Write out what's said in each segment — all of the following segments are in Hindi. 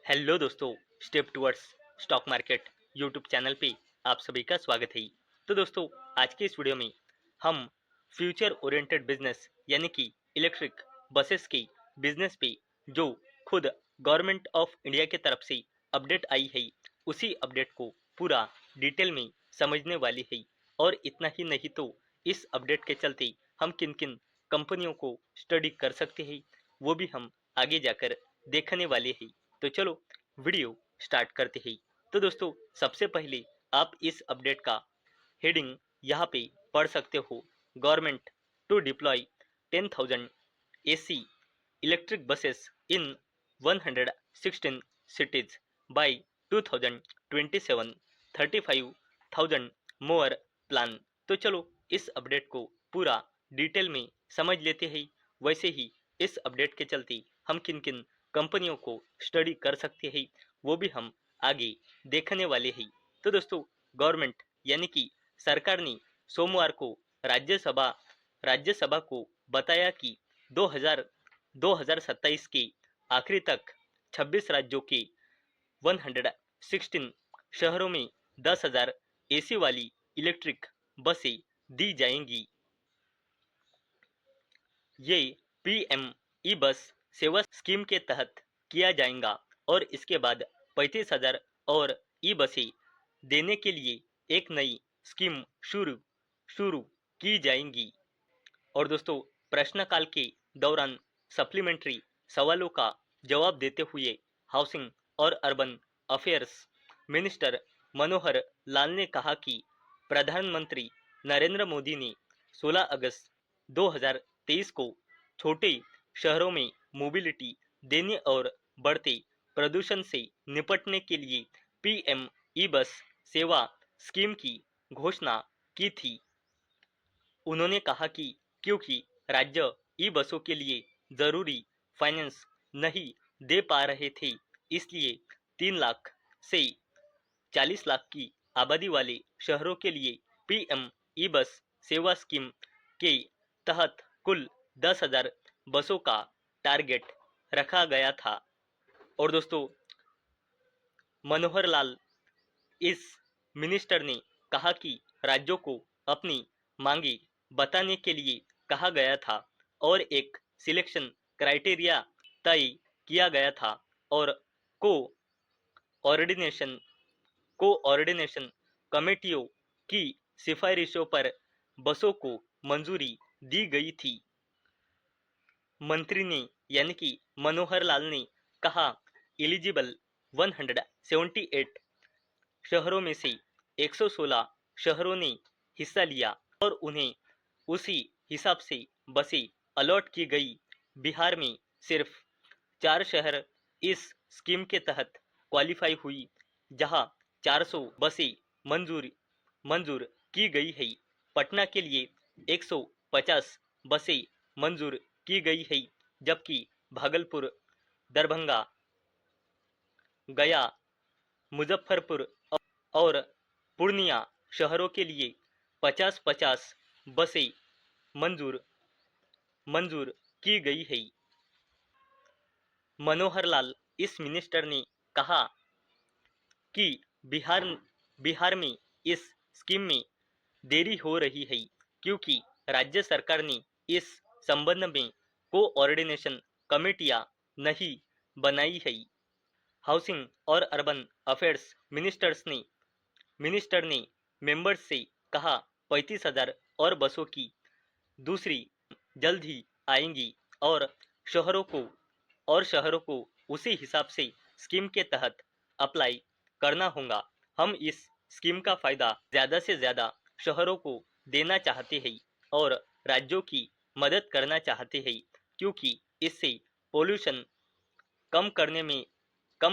हेलो दोस्तों, step towards stock market YouTube channel पे आप सभी का स्वागत है। तो दोस्तों, आज के इस वीडियो में हम फ्यूचर ओरिएंटेड बिजनेस यानी कि इलेक्ट्रिक बसेस के बिजनेस पे जो खुद गवर्नमेंट ऑफ इंडिया की तरफ से अपडेट आई है, उसी अपडेट को पूरा डिटेल में समझने वाली है। और इतना ही नहीं तो इस अपडेट के चलते हम किन किन कंपनियों को स्टडी कर सकते हैं, वो भी हम आगे जाकर देखने वाले हैं। तो चलो वीडियो स्टार्ट करते हैं। तो दोस्तों, सबसे पहले आप इस अपडेट का हेडिंग यहाँ पे पढ़ सकते हो। Government to deploy 10,000 AC electric buses in 116 cities by 2027, 35,000 more plan. तो चलो इस अपडेट को पूरा डिटेल में समझ लेते हैं। वैसे ही इस अपडेट के चलते हम किन किन कंपनियों को स्टडी कर सकते हैं, वो भी हम आगे देखने वाले हैं। तो दोस्तों, गवर्नमेंट यानी कि सरकार ने सोमवार को राज्यसभा राज्यसभा को बताया कि 2027 के आखिरी तक 26 राज्यों के 116 शहरों में 10,000 AC वाली इलेक्ट्रिक बसें दी जाएंगी। ये पीएम ई बस सेवा स्कीम के तहत किया जाएगा और इसके बाद 35,000 और ई बसें देने के लिए एक नई स्कीम शुरू शुरू की जाएंगी। और दोस्तों, प्रश्नकाल के दौरान सप्लीमेंट्री सवालों का जवाब देते हुए हाउसिंग और urban affairs minister Manohar Lal ने कहा कि प्रधानमंत्री नरेंद्र मोदी ने 16 अगस्त 2023 को छोटे शहरों में मोबिलिटी देने और बढ़ते प्रदूषण से निपटने के लिए पीएम ई बस सेवा स्कीम की घोषणा की थी। उन्होंने कहा कि क्योंकि राज्य ई बसों के लिए जरूरी फाइनेंस नहीं दे पा रहे थे, इसलिए 3 लाख से 40 लाख की आबादी वाले शहरों के लिए पीएम ई बस सेवा स्कीम के तहत कुल 10,000 बसों का टारगेट रखा गया था। और दोस्तों, मनोहर लाल इस मिनिस्टर ने कहा कि राज्यों को अपनी मांगे बताने के लिए कहा गया था और एक सिलेक्शन क्राइटेरिया तय किया गया था और को ऑर्डिनेशन कोऑर्डिनेशन कमेटियों की सिफारिशों पर बसों को मंजूरी दी गई थी। मंत्री ने यानी कि मनोहर लाल ने कहा, एलिजिबल 178 शहरों में से 116 शहरों ने हिस्सा लिया और उन्हें उसी हिसाब से बसें अलॉट की गई। बिहार में सिर्फ 4 शहर इस स्कीम के तहत क्वालिफाई हुई, जहां 400 बसें मंजूर की गई है। पटना के लिए 150 बसें मंजूर की गई है, जबकि भागलपुर, दरभंगा, गया, मुजफ्फरपुर और पूर्णिया शहरों के लिए 50-50 बसें मंजूर मंजूर की गई है। मनोहर लाल इस मिनिस्टर ने कहा कि बिहार बिहार में इस स्कीम में देरी हो रही है क्योंकि राज्य सरकार ने इस संबंध में कोऑर्डिनेशन कमेटियां नहीं बनाई है। हाउसिंग और अर्बन अफेयर्स मिनिस्टर ने मेंबर्स से कहा, 35,000 और बसों की दूसरी जल्द ही आएंगी और शहरों को शहरों को उसी हिसाब से स्कीम के तहत अप्लाई करना होगा। हम इस स्कीम का फायदा ज़्यादा से ज़्यादा शहरों को देना चाहते हैं और राज्यों की मदद करना चाहते हैं, क्योंकि इससे पोल्यूशन कम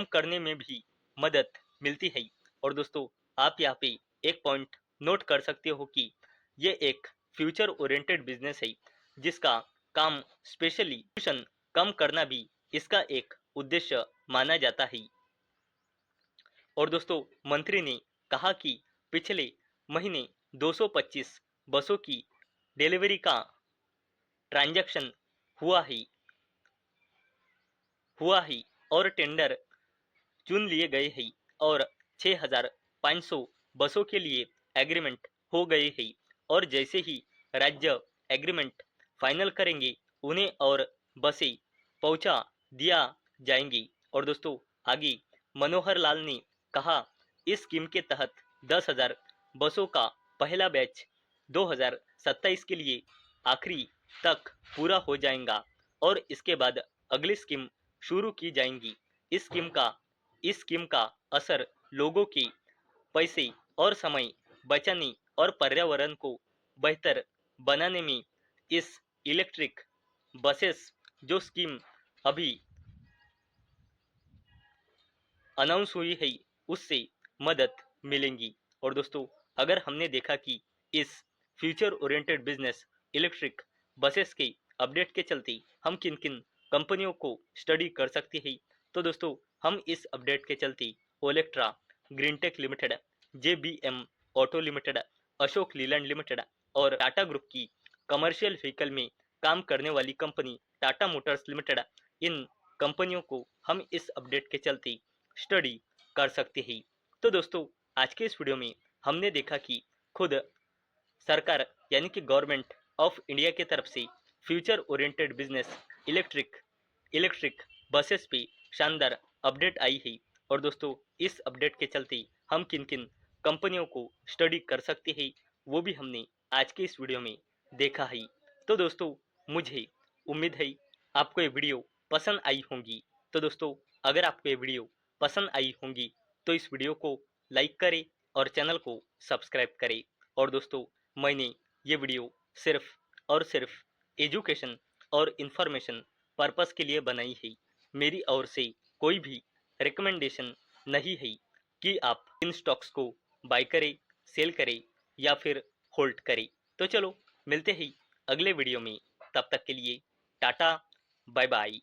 करने में भी मदद मिलती है। और दोस्तों, आप यहाँ पे एक पॉइंट नोट कर सकते हो कि ये एक फ्यूचर ओरिएंटेड बिजनेस है, जिसका काम स्पेशली पोल्यूशन कम करना भी इसका एक उद्देश्य माना जाता है। और दोस्तों, मंत्री ने कहा कि पिछले महीने 225 बसों की डिलीवरी का ट्रांजैक्शन हुआ है और टेंडर चुन लिए गए हैं और 6,500 बसों के लिए एग्रीमेंट हो गए हैं और जैसे ही राज्य एग्रीमेंट फाइनल करेंगे उन्हें और बसें पहुंचा दिया जाएंगी। और दोस्तों आगे मनोहर लाल ने कहा इस स्कीम के तहत 10,000 बसों का पहला बैच 2027 के लिए आखिरी तक पूरा हो जाएगा और इसके बाद अगली स्कीम शुरू की जाएंगी। इस स्कीम का असर लोगों के पैसे और समय बचाने और पर्यावरण को बेहतर बनाने में इस इलेक्ट्रिक बसेस जो स्कीम अभी अनाउंस हुई है उससे मदद मिलेंगी। और दोस्तों अगर हमने देखा कि इस future oriented business electric buses के अपडेट के चलते हम किन किन कंपनियों को स्टडी कर सकते हैं, तो दोस्तों हम इस अपडेट के चलते Olectra, Greentech limited, JBM auto limited, Ashok Leyland limited और टाटा ग्रुप की कमर्शियल व्हीकल में काम करने वाली कंपनी टाटा मोटर्स लिमिटेड, इन कंपनियों को हम इस अपडेट के चलते स्टडी कर सकते हैं। तो दोस्तों आज के इस वीडियो में हमने देखा कि खुद सरकार यानी कि गवर्नमेंट ऑफ इंडिया की तरफ से future oriented business electric buses पे शानदार अपडेट आई है। और दोस्तों इस अपडेट के चलते हम किन किन कंपनियों को स्टडी कर सकते हैं वो भी हमने आज के इस वीडियो में देखा है। तो दोस्तों मुझे उम्मीद है आपको ये वीडियो पसंद आई होंगी। तो दोस्तों अगर आपको ये वीडियो पसंद आई होंगी तो इस वीडियो को लाइक करें और चैनल को सब्सक्राइब करें। और दोस्तों मैंने ये वीडियो सिर्फ और सिर्फ एजुकेशन और इन्फॉर्मेशन पर्पस के लिए बनाई है। मेरी ओर से कोई भी रिकमेंडेशन नहीं है कि आप इन स्टॉक्स को बाय करें, सेल करें या फिर होल्ड करें। तो चलो मिलते हैं अगले वीडियो में, तब तक के लिए टाटा, बाय बाय।